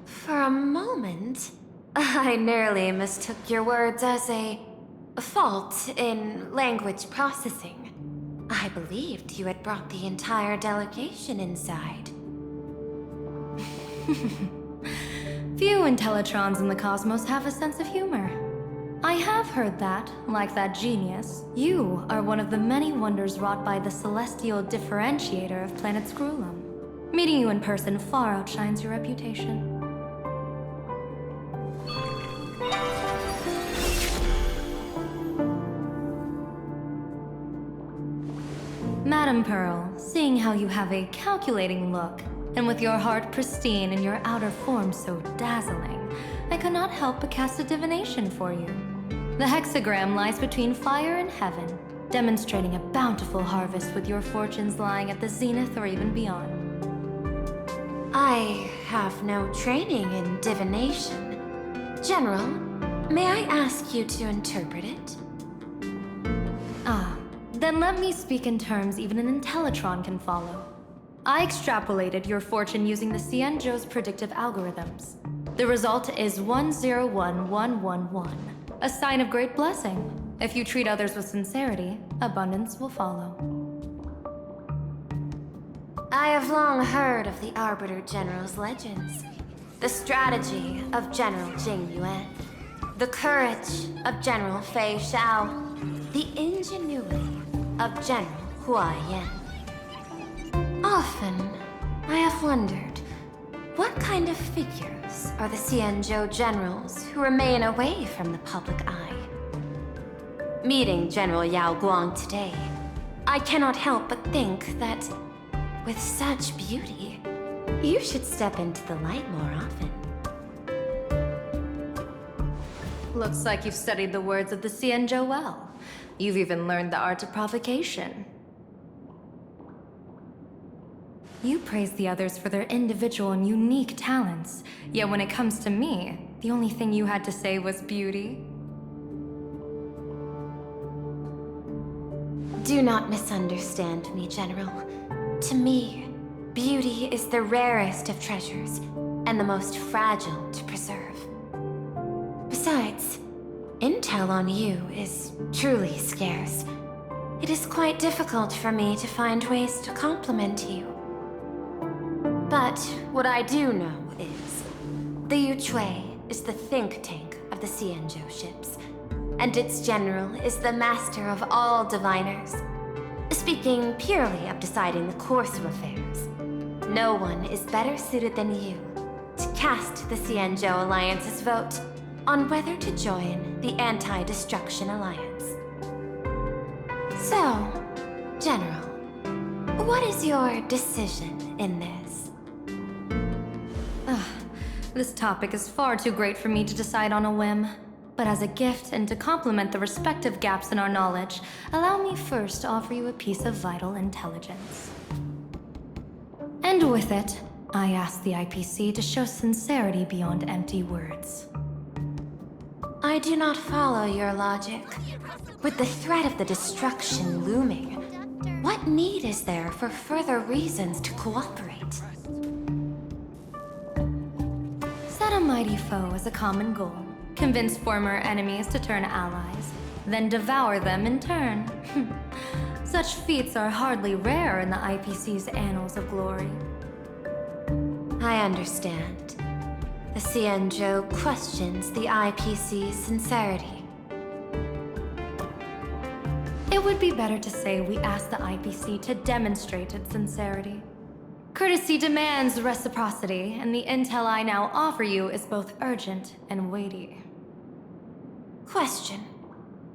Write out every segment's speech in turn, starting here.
For a moment, I nearly mistook your words as a fault in language processing. I believed you had brought the entire delegation inside. Few Intellitrons in the cosmos have a sense of humor. I have heard that, like that genius, you are one of the many wonders wrought by the celestial differentiator of planet Scrulum. Meeting you in person far outshines your reputation. Madam Pearl, seeing how you have a calculating look, and with your heart pristine and your outer form so dazzling, I could not help but cast a divination for you. The hexagram lies between fire and heaven, demonstrating a bountiful harvest with your fortunes lying at the zenith or even beyond. I have no training in divination. General, may I ask you to interpret it? Then let me speak in terms even an Intellitron can follow. I extrapolated your fortune using the Cienjo's predictive algorithms. The result is 101111, a sign of great blessing. If you treat others with sincerity, abundance will follow. I have long heard of the Arbiter General's legends. The strategy of General Jing Yuan. The courage of General Fei Xiao. The ingenuity of General Hua Yan. Often, I have wondered, what kind of figures are the Cienzhou generals who remain away from the public eye? Meeting General Yao Guang today, I cannot help but think that, with such beauty, you should step into the light more often. Looks like you've studied the words of the Cienzhou well. You've even learned the art of provocation. You praise the others for their individual and unique talents, yet when it comes to me, the only thing you had to say was beauty. Do not misunderstand me, General. To me, beauty is the rarest of treasures, and the most fragile to preserve. Besides, intel on you is truly scarce. It is quite difficult for me to find ways to compliment you. But what I do know is, the Yuchui is the think tank of the Cienzhou ships, and its general is the master of all diviners. Speaking purely of deciding the course of affairs, no one is better suited than you to cast the Cienzhou Alliance's vote on whether to join the Anti-Destruction Alliance. So, General, what is your decision in this? This topic is far too great for me to decide on a whim. But as a gift and to complement the respective gaps in our knowledge, allow me first to offer you a piece of vital intelligence. And with it, I ask the IPC to show sincerity beyond empty words. I do not follow your logic. With the threat of the destruction looming, what need is there for further reasons to cooperate? Set a mighty foe as a common goal. Convince former enemies to turn allies, then devour them in turn. Such feats are hardly rare in the IPC's annals of glory. I understand. The Cienzhou questions the IPC's sincerity. It would be better to say we ask the IPC to demonstrate its sincerity. Courtesy demands reciprocity, and the intel I now offer you is both urgent and weighty. Question.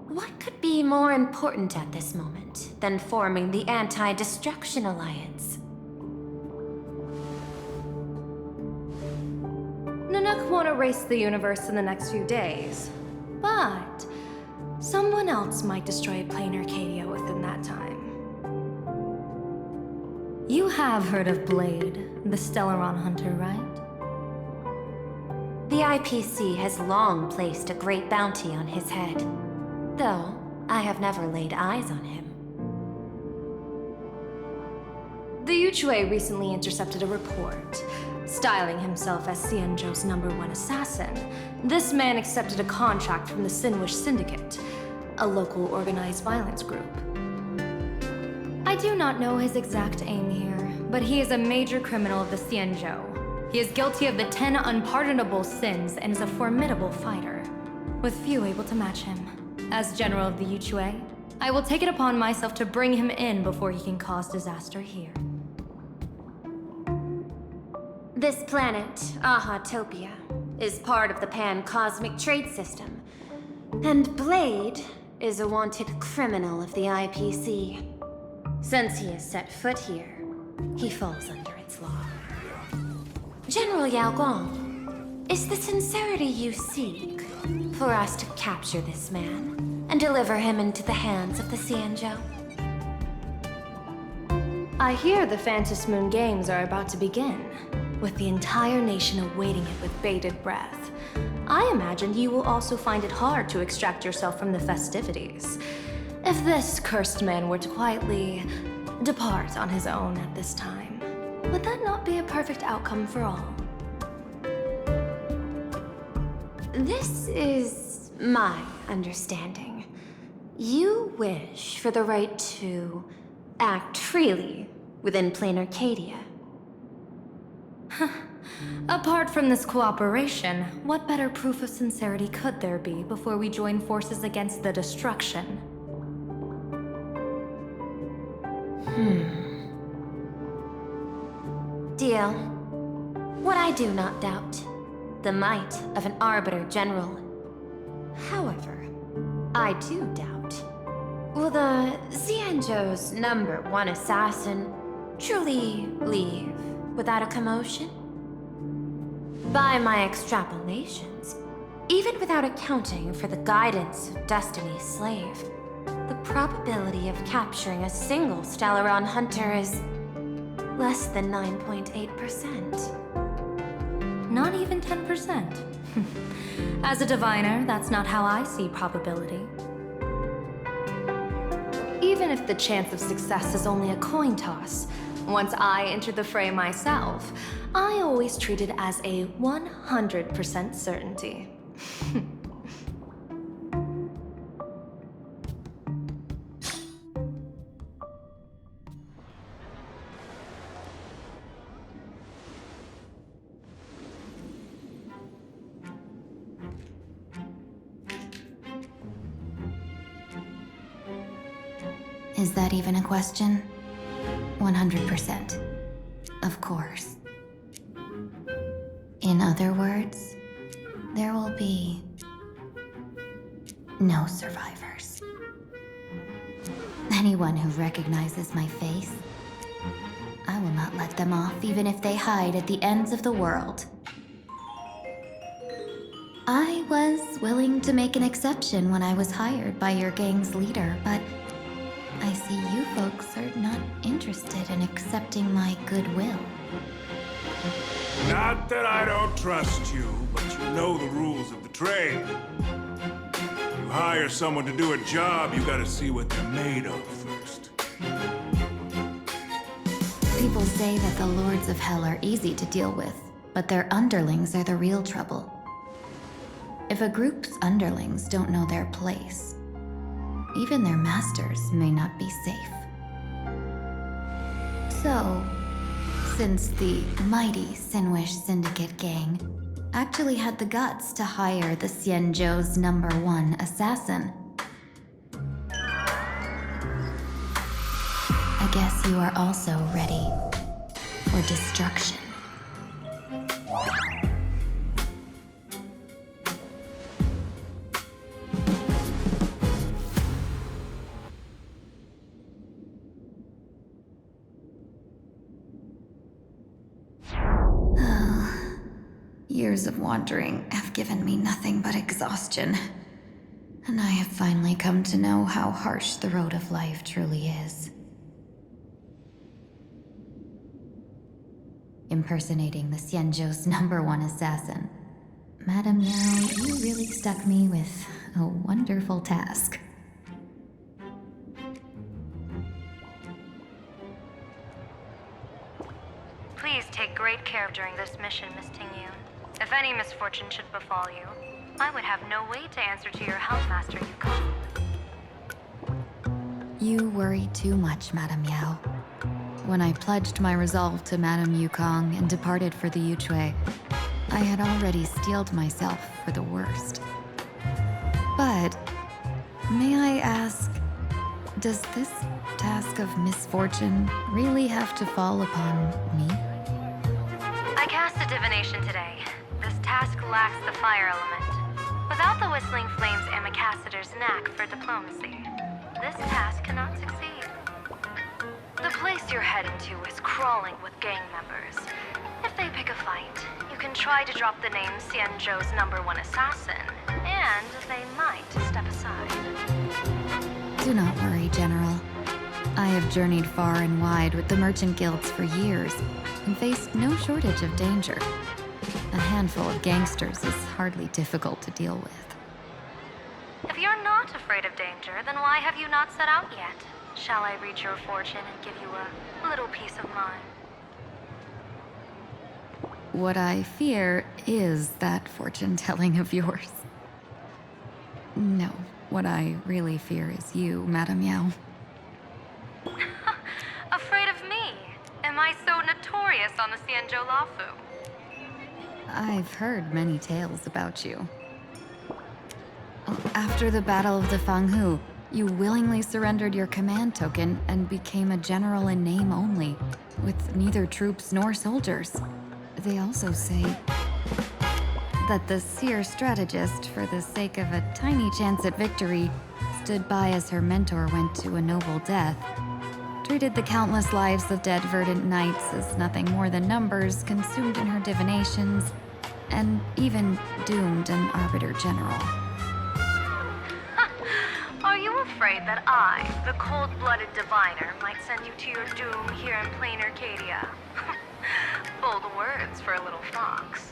What could be more important at this moment than forming the Anti-Destruction Alliance? Nanook won't erase the universe in the next few days, but someone else might destroy plain Arcadia within that time. You have heard of Blade, the Stellaron hunter, right? The IPC has long placed a great bounty on his head, though I have never laid eyes on him. The Yuchui recently intercepted a report. Styling himself as Xianzhou's #1 assassin, this man accepted a contract from the Sinwish Syndicate, a local organized violence group. I do not know his exact aim here, but he is a major criminal of the Xianzhou. He is guilty of the 10 unpardonable sins and is a formidable fighter, with few able to match him. As general of the Yuchue, I will take it upon myself to bring him in before he can cause disaster here. This planet, Ahatopia, is part of the Pan-Cosmic Trade System. And Blade is a wanted criminal of the IPC. Since he has set foot here, he falls under its law. General Yao Guang, is the sincerity you seek for us to capture this man and deliver him into the hands of the Xianzhou? I hear the Phantom Moon Games are about to begin, with the entire nation awaiting it with bated breath. I imagine you will also find it hard to extract yourself from the festivities. If this cursed man were to quietly depart on his own at this time, would that not be a perfect outcome for all? This is my understanding. You wish for the right to act freely within plain Arcadia. Apart from this cooperation, what better proof of sincerity could there be before we join forces against the destruction? Deal. What I do not doubt, the might of an Arbiter General. However, I do doubt, will the Xianzhou's #1 assassin truly leave without a commotion? By my extrapolations, even without accounting for the guidance of Destiny's slave, the probability of capturing a single Stellaron hunter is less than 9.8%. Not even 10%. As a diviner, that's not how I see probability. Even if the chance of success is only a coin toss, once I enter the fray myself, I always treat it as a 100% certainty. Is that even a question? 100%. Of course. In other words, there will be no survivors. Anyone who recognizes my face, I will not let them off even if they hide at the ends of the world. I was willing to make an exception when I was hired by your gang's leader, but I see you folks are not interested in accepting my goodwill. Not that I don't trust you, but you know the rules of the trade. You hire someone to do a job, you gotta see what they're made of first. People say that the Lords of Hell are easy to deal with, but their underlings are the real trouble. If a group's underlings don't know their place, even their masters may not be safe. So, since the mighty Sinwish Syndicate gang actually had the guts to hire the Xianzhou's #1 assassin, I guess you are also ready for destruction. Years of wandering have given me nothing but exhaustion, and I have finally come to know how harsh the road of life truly is. Impersonating the Xianzhou's #1 assassin. Madam Yao, you really stuck me with a wonderful task. Please take great care of during this mission, Miss Tingyun. If any misfortune should befall you, I would have no way to answer to your Housemaster Yukong. You worry too much, Madame Yao. When I pledged my resolve to Madame Yukong and departed for the Yuchui, I had already steeled myself for the worst. But, may I ask, does this task of misfortune really have to fall upon me? I cast a divination today. This task lacks the fire element. Without the whistling flames Ambassador's knack for diplomacy, this task cannot succeed. The place you're heading to is crawling with gang members. If they pick a fight, you can try to drop the name Xianzhou's #1 assassin, and they might step aside. Do not worry, General. I have journeyed far and wide with the merchant guilds for years and faced no shortage of danger. A handful of gangsters is hardly difficult to deal with. If you're not afraid of danger, then why have you not set out yet? Shall I read your fortune and give you a little peace of mind? What I fear is that fortune-telling of yours. No, what I really fear is you, Madame Yao. Afraid of me? Am I so notorious on the Xianzhou Lafu? I've heard many tales about you. After the Battle of the Fanghu, you willingly surrendered your command token and became a general in name only, with neither troops nor soldiers. They also say that the seer strategist, for the sake of a tiny chance at victory, stood by as her mentor went to a noble death, treated the countless lives of dead verdant knights as nothing more than numbers consumed in her divinations, and even doomed an arbiter general. Are you afraid that I, the cold-blooded diviner, might send you to your doom here in plain Arcadia? Bold words for a little fox.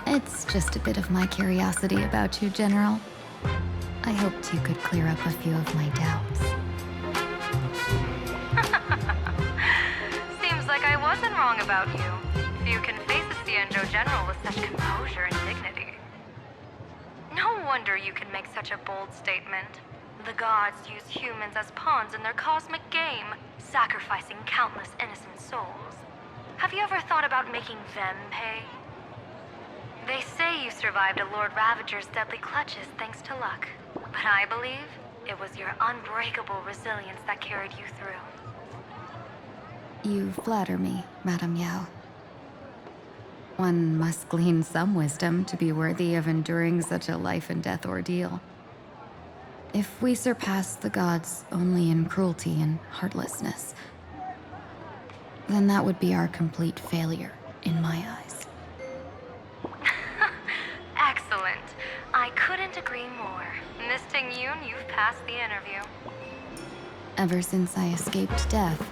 It's just a bit of my curiosity about you, General. I hoped you could clear up a few of my doubts. Seems like I wasn't wrong about you. Few can face a Xianzhou general with such composure and dignity. No wonder you can make such a bold statement. The gods use humans as pawns in their cosmic game, sacrificing countless innocent souls. Have you ever thought about making them pay? They say you survived a Lord Ravager's deadly clutches thanks to luck, but I believe it was your unbreakable resilience that carried you through. You flatter me, Madame Yao. One must glean some wisdom to be worthy of enduring such a life-and-death ordeal. If we surpass the gods only in cruelty and heartlessness, then that would be our complete failure in my eyes. Excellent. I couldn't agree more. Miss Tingyun, you've passed the interview. Ever since I escaped death,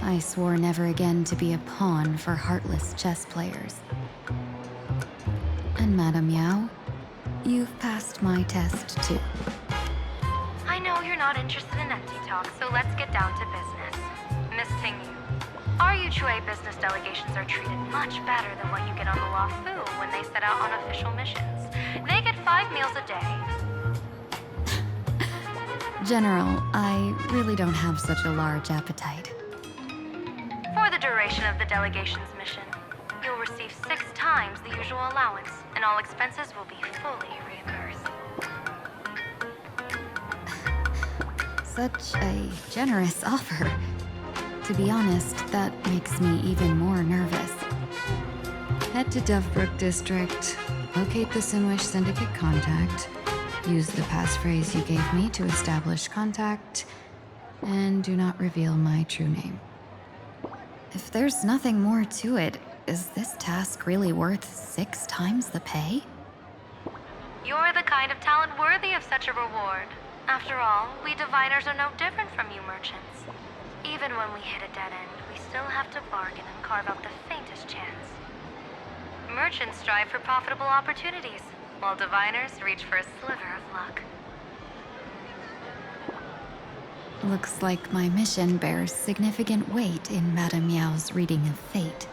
I swore never again to be a pawn for heartless chess players. And Madame Yao, you've passed my test too. I know you're not interested in empty talk, so let's get down to business. Miss Tingyun, our Yuchui business delegations are treated much better than what you get on the Lafu when they set out on official missions. They get 5 meals a day. General, I really don't have such a large appetite. For the duration of the delegation's mission, you'll receive 6 times the usual allowance, and all expenses will be fully reimbursed. Such a generous offer. To be honest, that makes me even more nervous. Head to Dovebrook District, locate the Sinwish Syndicate contact, use the passphrase you gave me to establish contact, and do not reveal my true name. If there's nothing more to it, is this task really worth 6 times the pay? You're the kind of talent worthy of such a reward. After all, we diviners are no different from you merchants. Even when we hit a dead end, we still have to bargain and carve out the faintest chance. Merchants strive for profitable opportunities, while diviners reach for a sliver of luck. Looks like my mission bears significant weight in Madame Yao's reading of fate.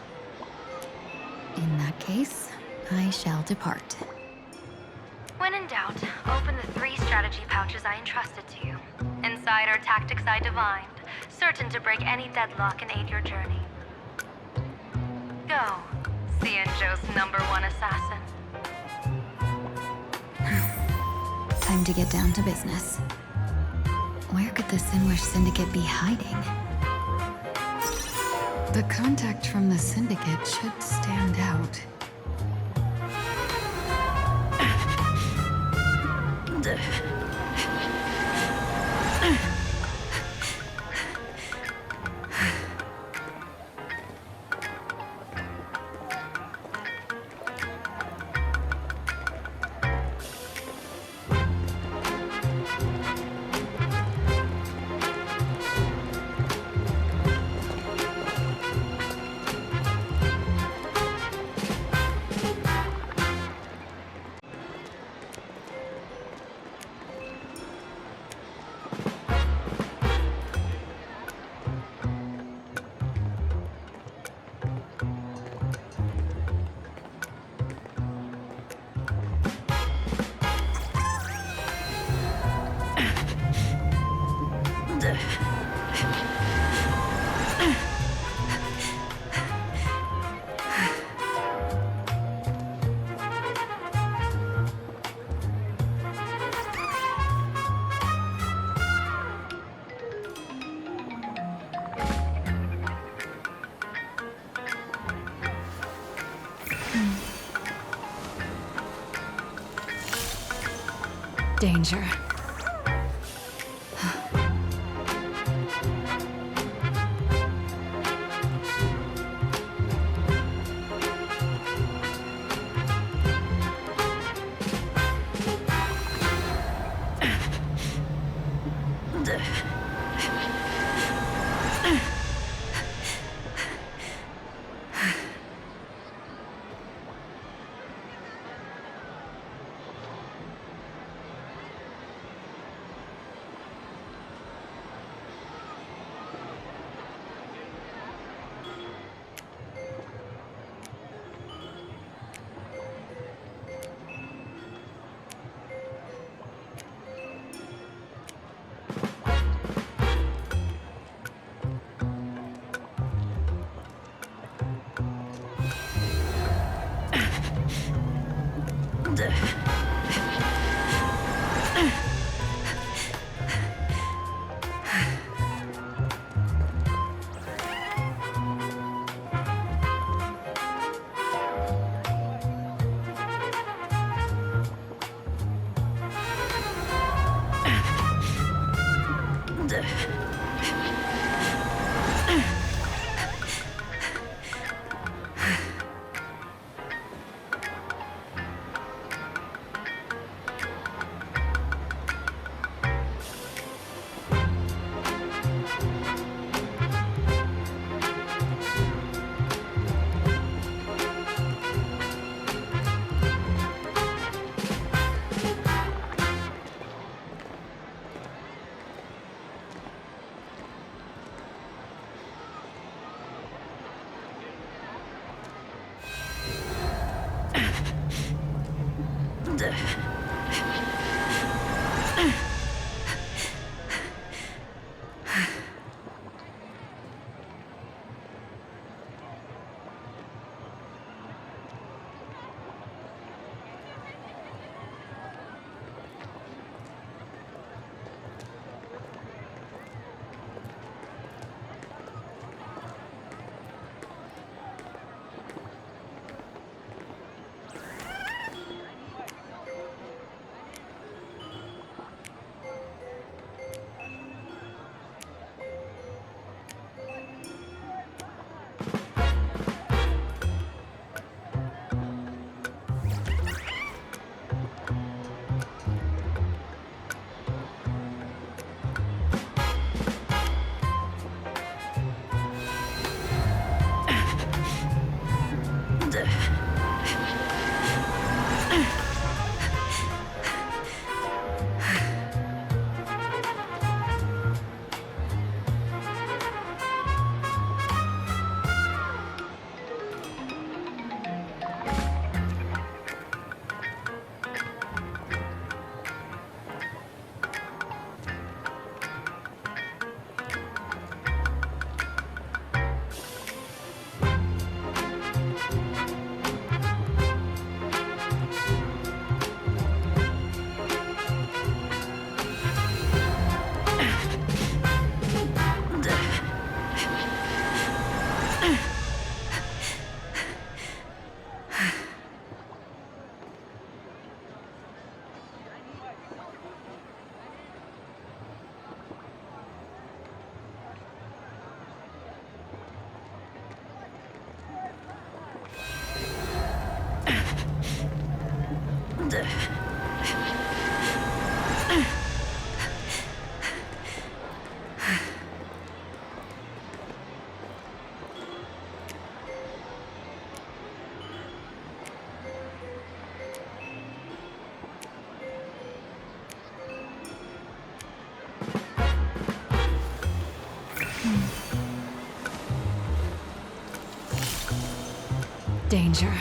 case, I shall depart. When in doubt, open the 3 strategy pouches I entrusted to you. Inside are tactics I divined, certain to break any deadlock and aid your journey. Go, Xianzhou's #1 assassin. Time to get down to business. Where could the Sinwish Syndicate be hiding? The contact from the Syndicate should stand out. Danger. Danger.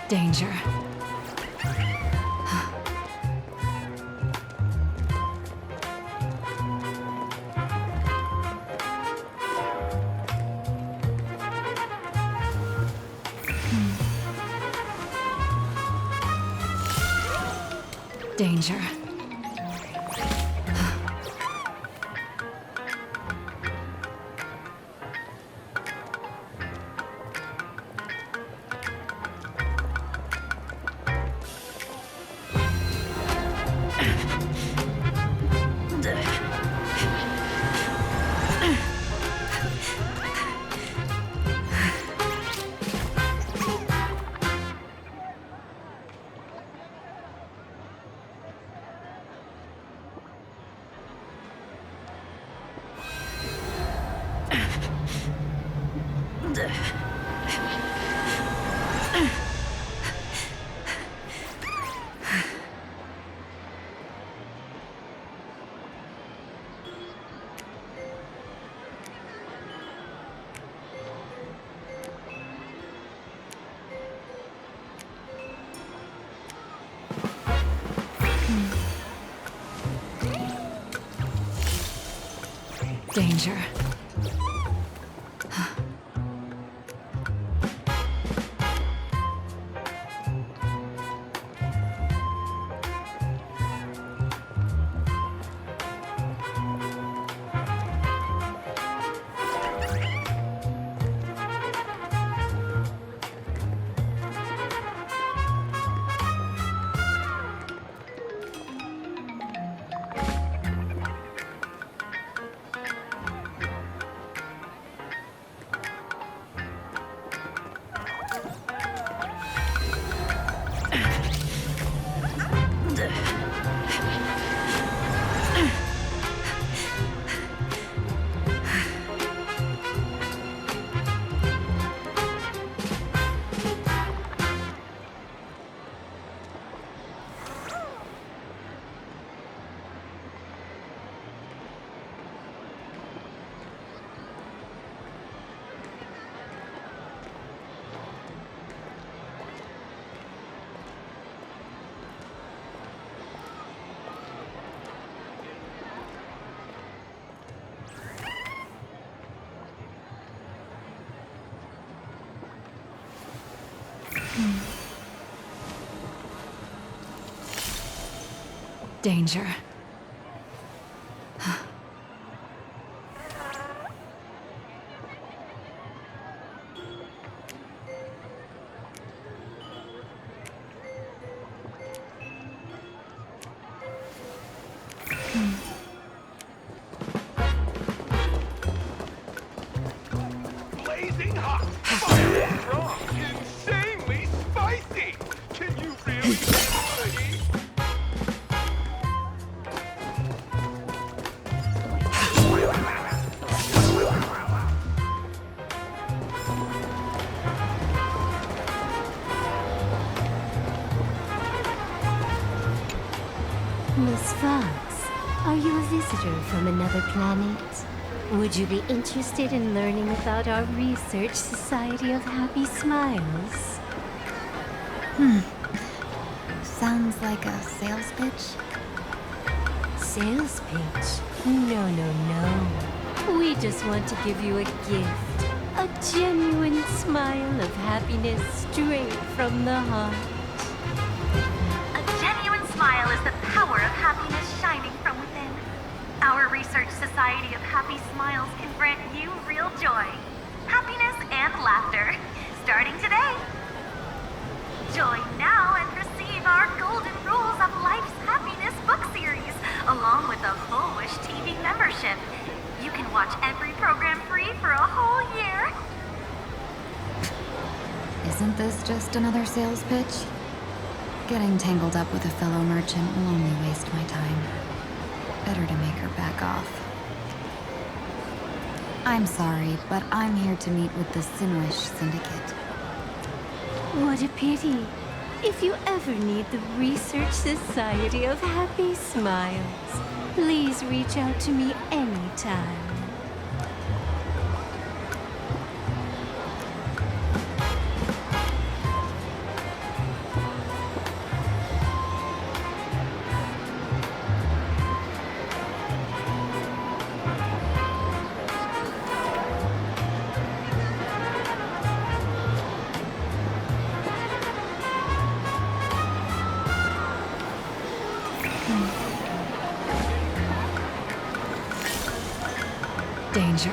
Danger. Danger. Danger. Danger. Blazing hot, fire strong, insanely spicy. Can you really feel the heat? Miss Fox, are you a visitor from another planet? Would you be interested in learning about our Research Society of Happy Smiles? Sounds like a sales pitch. Sales pitch? No, no, no. We just want to give you a gift. A genuine smile of happiness straight from the heart. A genuine smile is the power of happiness shining from within. Our Research Society of Happy Smiles can grant you real joy, happiness, and laughter, starting today. Join now and receive our Golden Rules of Life's Happiness book series, along with a full Wish TV membership. You can watch every program free for a whole year. Isn't this just another sales pitch? Getting tangled up with a fellow merchant will only waste my time. Better to make her back off. I'm sorry, but I'm here to meet with the Sinwish Syndicate. What a pity. If you ever need the Research Society of Happy Smiles, please reach out to me anytime. Danger.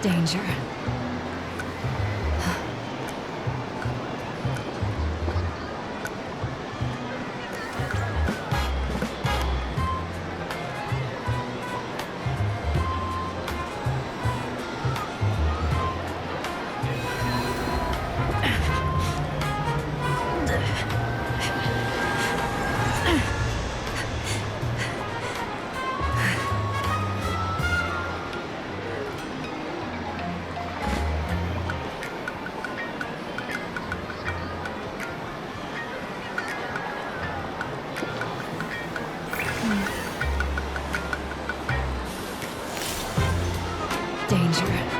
Danger. Danger.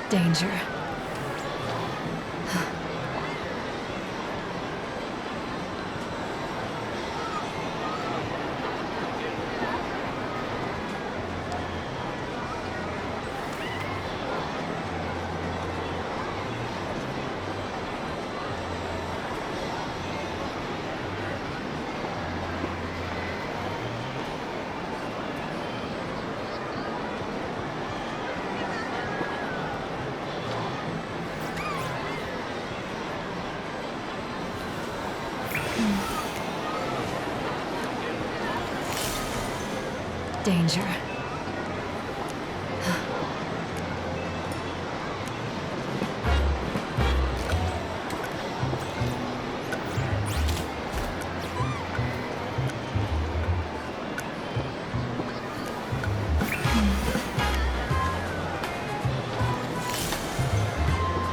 Danger. Danger.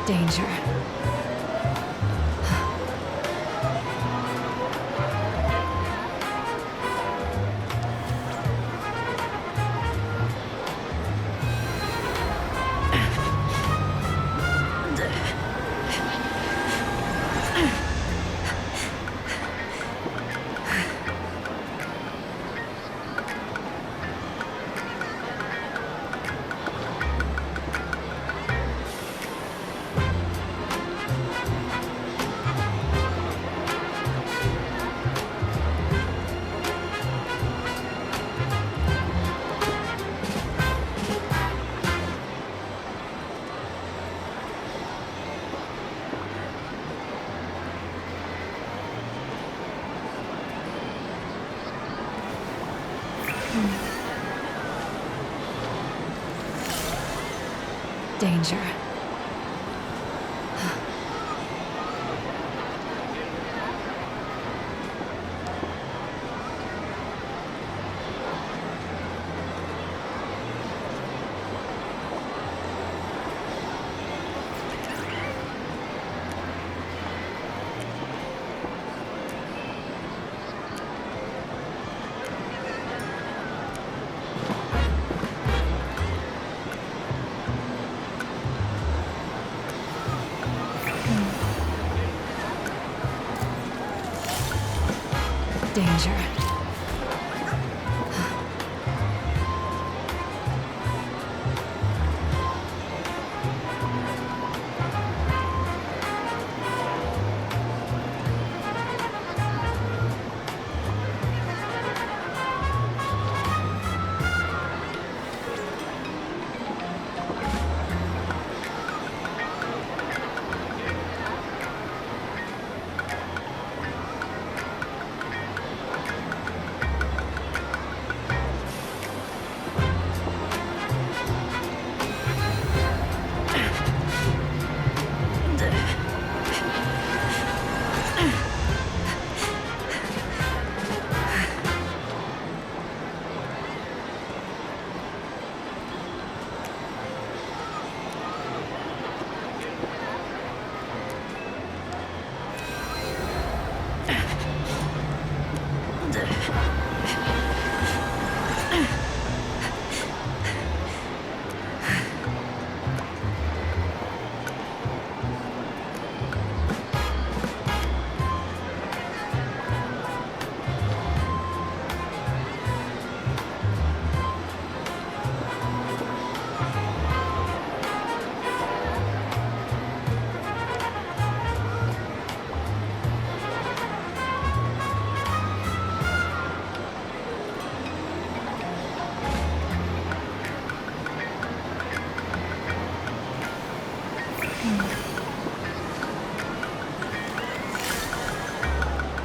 Danger. Danger. Danger.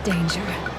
Danger.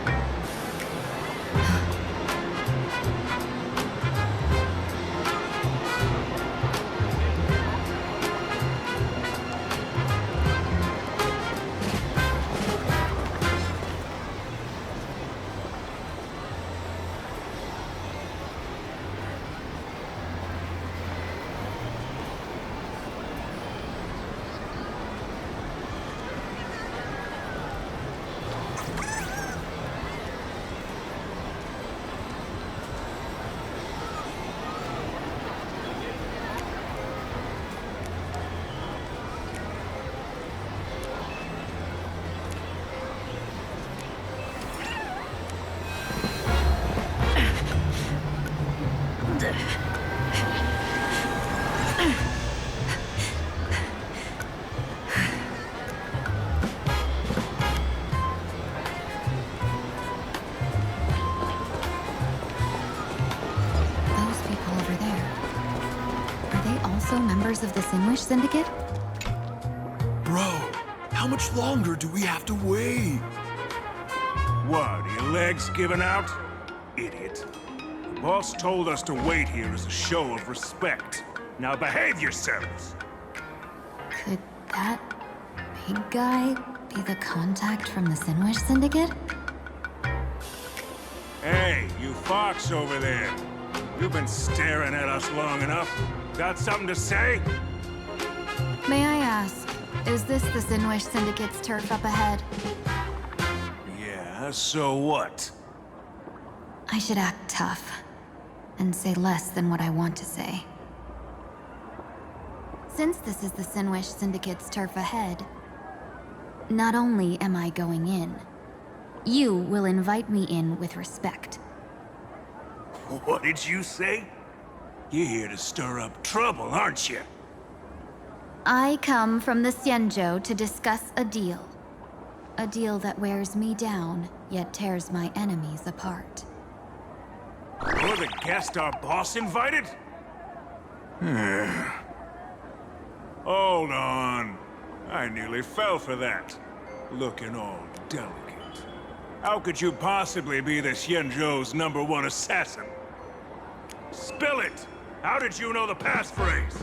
Members of the Sinwish Syndicate? Bro, how much longer do we have to wait? What, are your legs giving out? Idiot. Boss told us to wait here as a show of respect. Now behave yourselves! Could that big guy be the contact from the Sinwish Syndicate? Hey, you fox over there. You've been staring at us long enough. Got something to say? May I ask, is this the Sinwish Syndicate's turf up ahead? Yeah, so what? I should act tough and say less than what I want to say. Since this is the Sinwish Syndicate's turf ahead, not only am I going in, you will invite me in with respect. What did you say? You're here to stir up trouble, aren't you? I come from the Xianzhou to discuss a deal. A deal that wears me down, yet tears my enemies apart. You're the guest our boss invited? Hold on. I nearly fell for that. Looking all delicate. How could you possibly be the Xianzhou's #1 assassin? Spill it! How did you know the passphrase?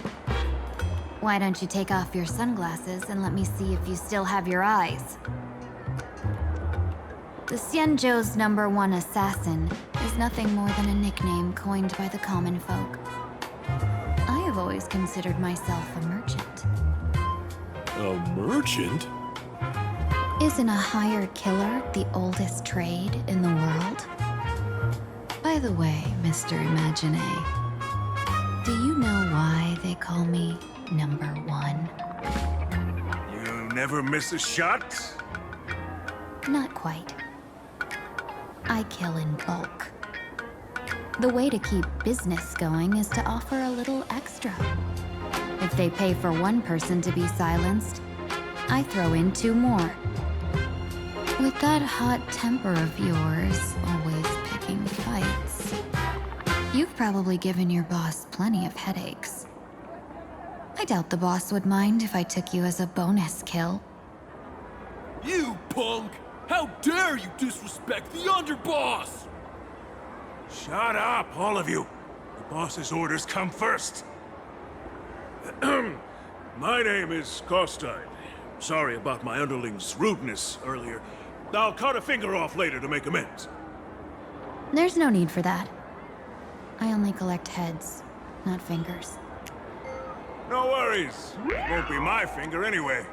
Why don't you take off your sunglasses and let me see if you still have your eyes? The Xianzhou's #1 assassin is nothing more than a nickname coined by the common folk. I have always considered myself a merchant. A merchant? Isn't a hired killer the oldest trade in the world? By the way, Mr. Imagine, do you know why they call me #1? You never miss a shot? Not quite. I kill in bulk. The way to keep business going is to offer a little extra. If they pay for one person to be silenced, I throw in 2 more. With that hot temper of yours, always picking fights, you've probably given your boss plenty of headaches. I doubt the boss would mind if I took you as a bonus kill. You punk! How dare you disrespect the underboss! Shut up, all of you. The boss's orders come first. My name is Costine. Sorry about my underling's rudeness earlier. I'll cut a finger off later to make amends. There's no need for that. I only collect heads, not fingers. No worries. It won't be my finger anyway.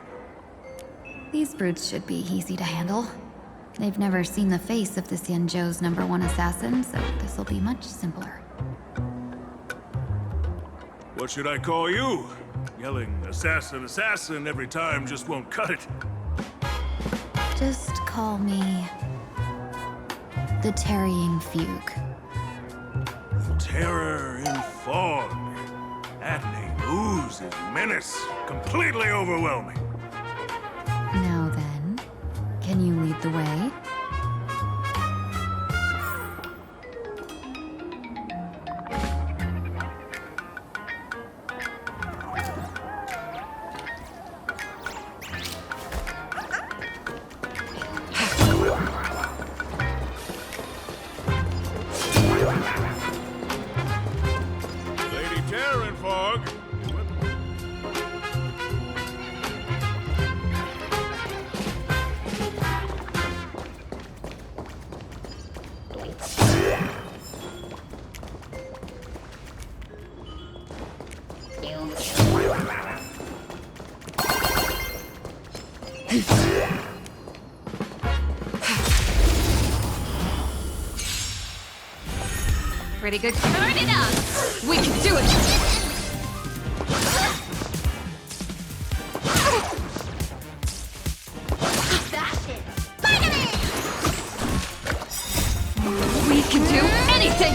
These brutes should be easy to handle. They've never seen the face of the Xianzhou's #1 assassin, so this'll be much simpler. What should I call you? Yelling assassin, assassin every time just won't cut it. Just call me the Tarrying Fugue. Terror in fog. That name oozes menace. Completely overwhelming. Now then, can you lead the way? Lady Terror in fog. Pretty good. Turn it up! We can do it! We can do anything!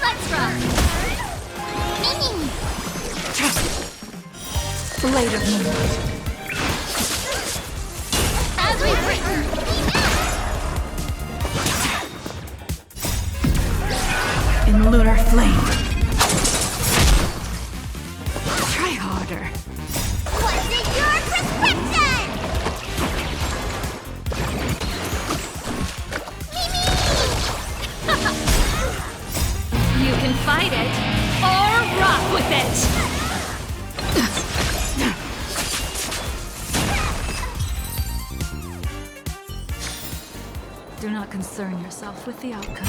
Let's run! Blade of Moonlight. As we've written! In lunar flame. Try harder. What's in your prescription? can fight it, or rock with it! Do not concern yourself with the outcome.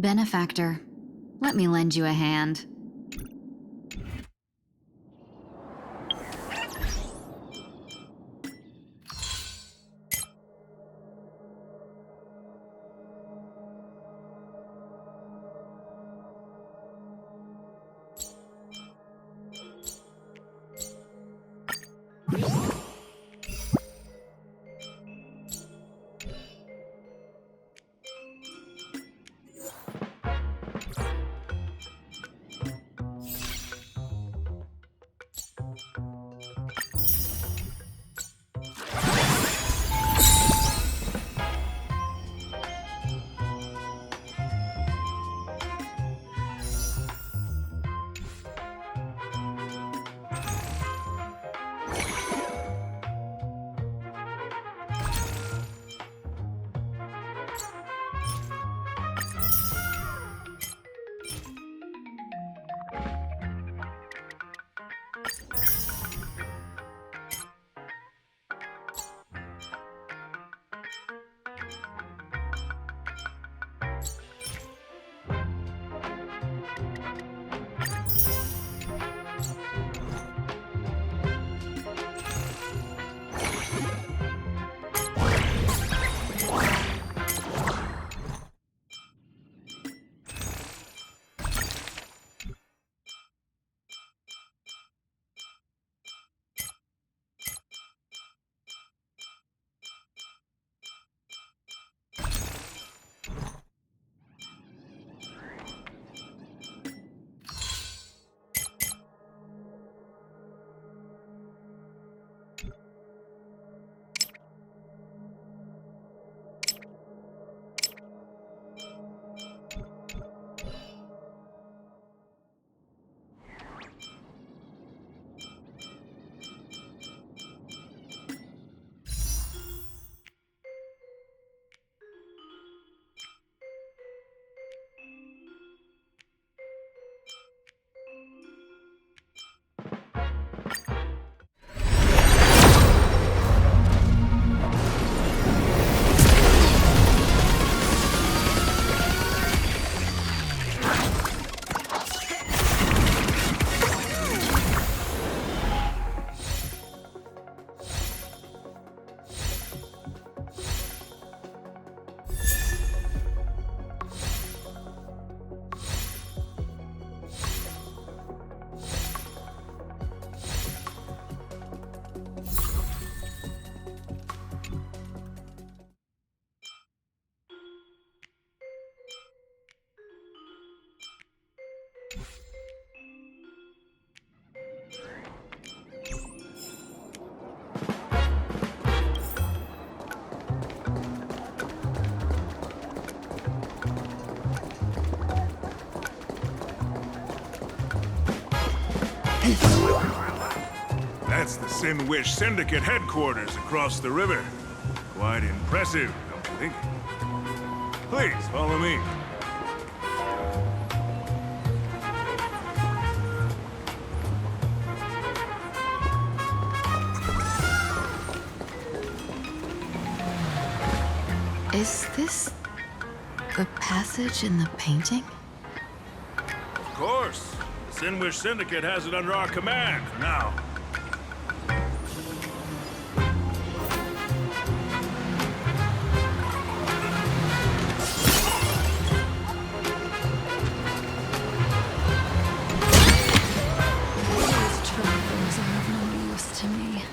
Benefactor, let me lend you a hand. That's the Sin Wish Syndicate headquarters across the river. Quite impressive, don't you think? Please, follow me. Is this the passage in the painting? Of course. The Sinwish Syndicate has it under our command for now. These trophies are of no use to me.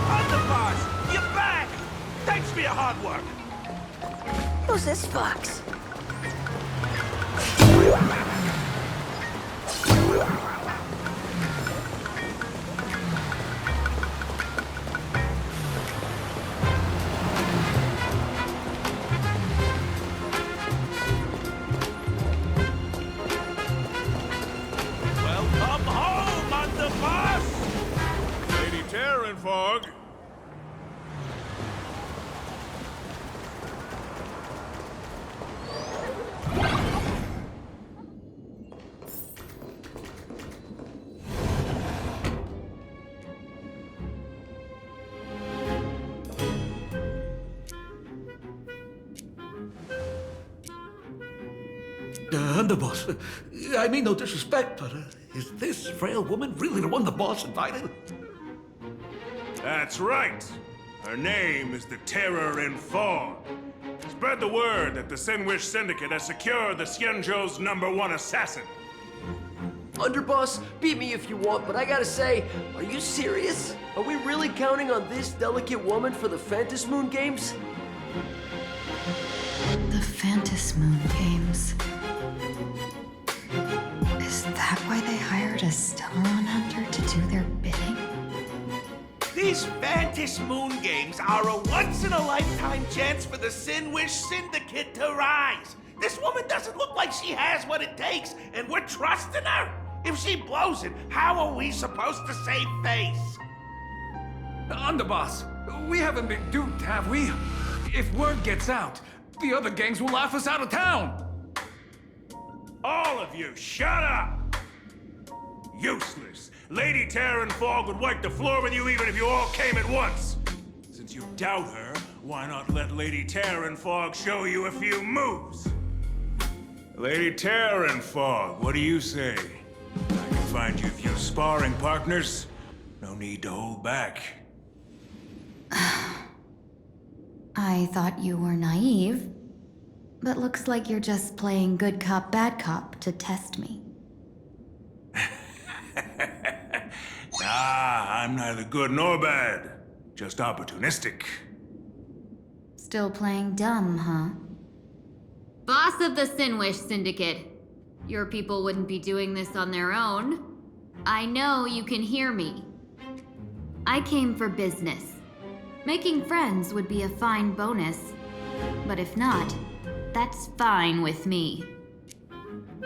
Underboss, you're back! Thanks for your hard work. Who's this fox? Welcome home, Underboss! Lady Terranfog. Underboss, I mean no disrespect, but is this frail woman really the one the boss invited? That's right. Her name is the Terror in Fog. Spread the word that the Sinwish Syndicate has secured the Xianzhou's #1 assassin. Underboss, beat me if you want, but I gotta say, are you serious? Are we really counting on this delicate woman for the Phantasmoon Moon Games? The Phantasmoon Games. Is that why they hired a Stellaron hunter to do their bidding? These Phantasmoon Games are a once-in-a-lifetime chance for the Sinwish Syndicate to rise. This woman doesn't look like she has what it takes, and we're trusting her. If she blows it, how are we supposed to save face? Underboss, we haven't been duped, have we? If word gets out, the other gangs will laugh us out of town. All of you, shut up! Useless. Lady Terranfog would wipe the floor with you even if you all came at once. Since you doubt her, why not let Lady Terranfog show you a few moves? Lady Terranfog, what do you say? I can find you a few sparring partners. No need to hold back. I thought you were naive, but looks like you're just playing good cop, bad cop to test me. Nah, I'm neither good nor bad. Just opportunistic. Still playing dumb, huh? Boss of the Sinwish Syndicate. Your people wouldn't be doing this on their own. I know you can hear me. I came for business. Making friends would be a fine bonus. But if not, that's fine with me.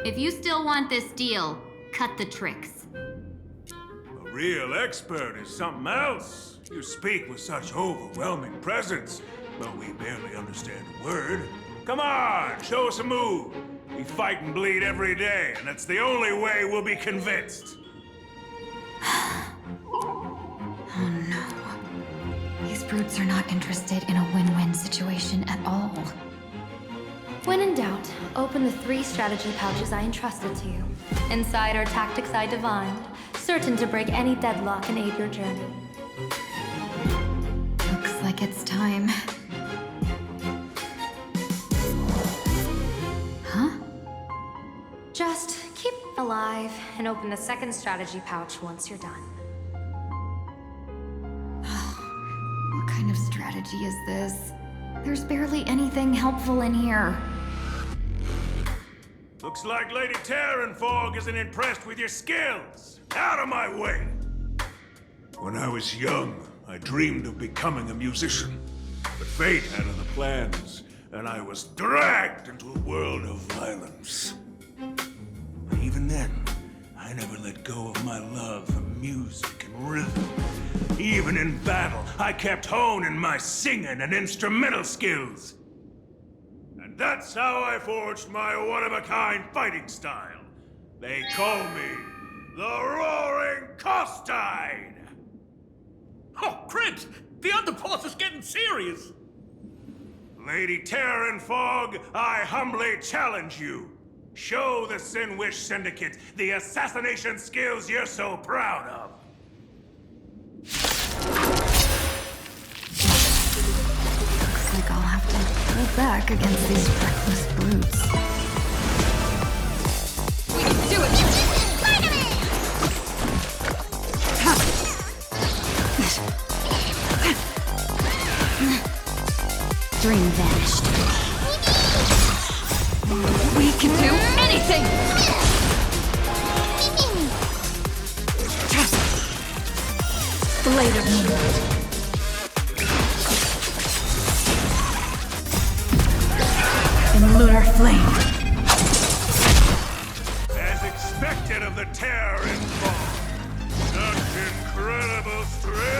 If you still want this deal, cut the tricks. A real expert is something else. You speak with such overwhelming presence, but we barely understand a word. Come on, show us a move. We fight and bleed every day, and that's the only way we'll be convinced. Oh no. These brutes are not interested in a win-win situation at all. When in doubt, open the 3 strategy pouches I entrusted to you. Inside are tactics I divined, certain to break any deadlock and aid your journey. Looks like it's time. Just keep alive and open the second strategy pouch once you're done. What kind of strategy is this? There's barely anything helpful in here. Looks like Lady Terranfog isn't impressed with your skills. Out of my way! When I was young, I dreamed of becoming a musician. But fate had other plans, and I was dragged into a world of violence. But even then, I never let go of my love for music and rhythm. Even in battle, I kept honing my singing and instrumental skills. And that's how I forged my one-of-a-kind fighting style. They call me the Roaring Costine! Oh, Prince! The underboss is getting serious! Lady Terranfog, I humbly challenge you. Show the Sinwish Syndicate the assassination skills you're so proud of. Looks like I'll have to pull back against these reckless brutes. We can do it! Dream vanished. We can do anything! Blade of Moonlight. In lunar flame. As expected of the Terranfog, such incredible strength!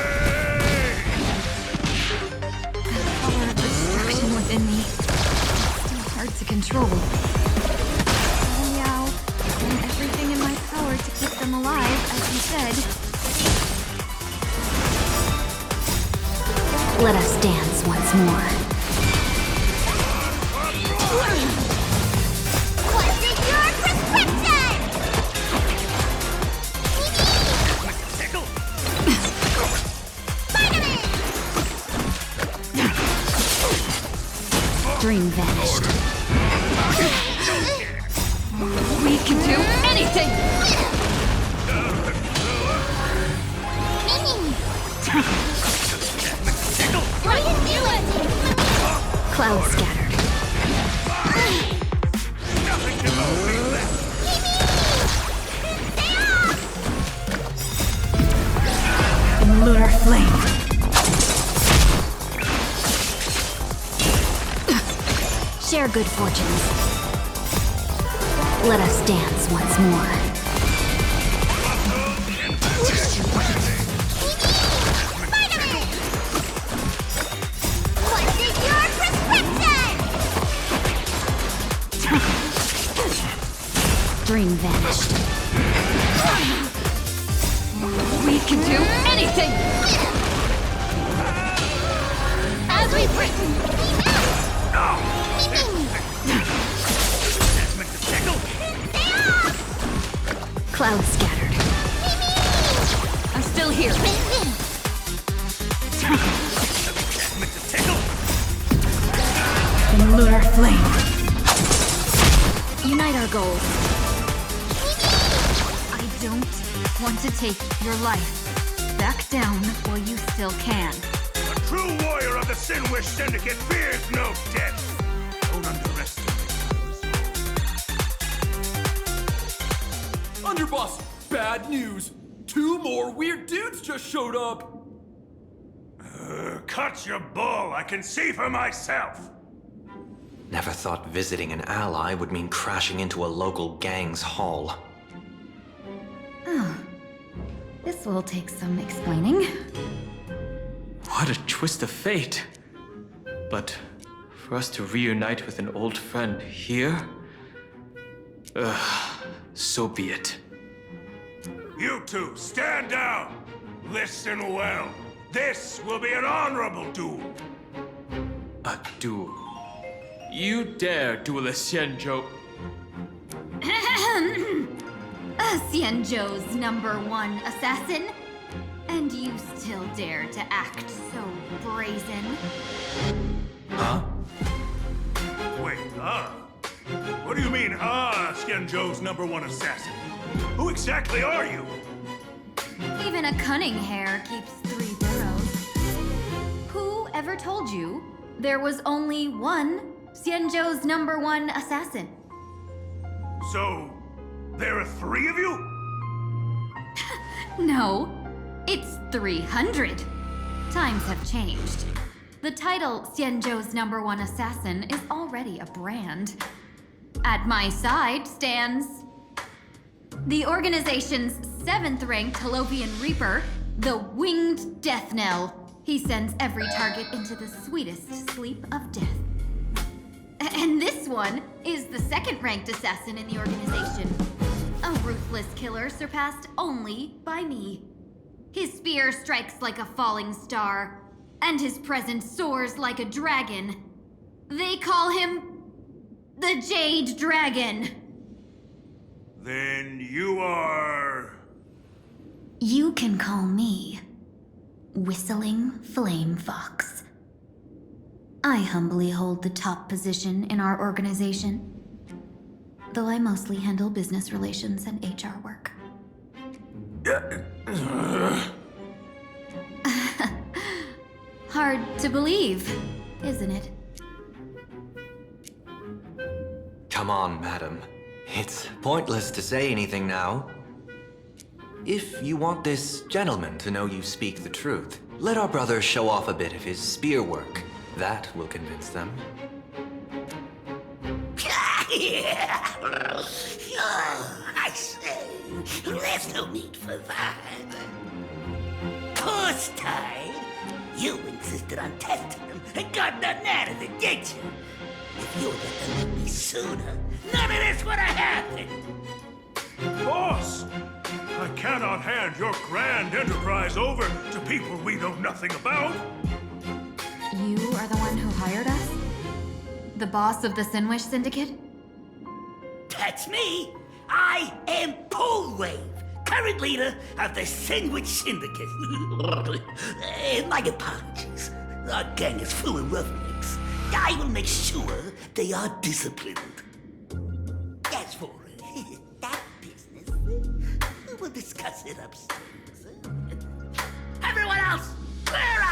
Power of destruction within me. Still hard to control. Oh, meow. Doing everything in my power to keep them alive, as you said. Let us dance once more. What's in your prescription? Tickle! Dream vanished. We can do anything! Cloud scattered. In lunar flame. Share good fortunes. Let us dance once more. What's in your prescription? Dream vanished. We can do anything! As we've written. Cloud scattered. I'm still here. In lunar flame. Unite our goals. I don't want to take your life. Back down while you still can. A true warrior of the Sinwish Syndicate fears no death. Don't underestimate those. Underboss, bad news. 2 more weird dudes just showed up. Cut your bull, I can see for myself. Never thought visiting an ally would mean crashing into a local gang's hall. Oh. This will take some explaining. What a twist of fate. But for us to reunite with an old friend here? So be it. You two, stand down. Listen well. This will be an honorable duel. A duel. You dare duel a Xianzhou? Xianzhou's #1 assassin? And you still dare to act so brazen? Huh? Wait, What do you mean, Xianzhou's #1 assassin? Who exactly are you? Even a cunning hare keeps 3 burrows. Who ever told you there was only one Xianzhou's #1 assassin? So, there are 3 of you? No, it's 300. Times have changed. The title Xianzhou's #1 assassin is already a brand. At my side stands the organization's 7th-ranked Holovian Reaper, the Winged Death Knell. He sends every target into the sweetest sleep of death. And this one is the 2nd-ranked assassin in the organization. A ruthless killer surpassed only by me. His spear strikes like a falling star, and his presence soars like a dragon. They call him the Jade Dragon. Then you are... You can call me Whistling Flame Fox. I humbly hold the top position in our organization, though I mostly handle business relations and HR work. Hard to believe, isn't it? Come on, madam. It's pointless to say anything now. If you want this gentleman to know you speak the truth, let our brother show off a bit of his spear work. That will convince them. I say, there's no need for that. Course, Ty. You insisted on testing them and got nothing out of it, did you? If you'd have done me sooner, none of this would have happened. Boss! I cannot hand your grand enterprise over to people we know nothing about. You are the one who hired us? The boss of the Sinwish Syndicate? That's me. I am Polwave, current leader of the Sandwich Syndicate. My apologies. Our gang is full of roughnecks. I will make sure they are disciplined. As for that business, we'll discuss it upstairs. Everyone else, clear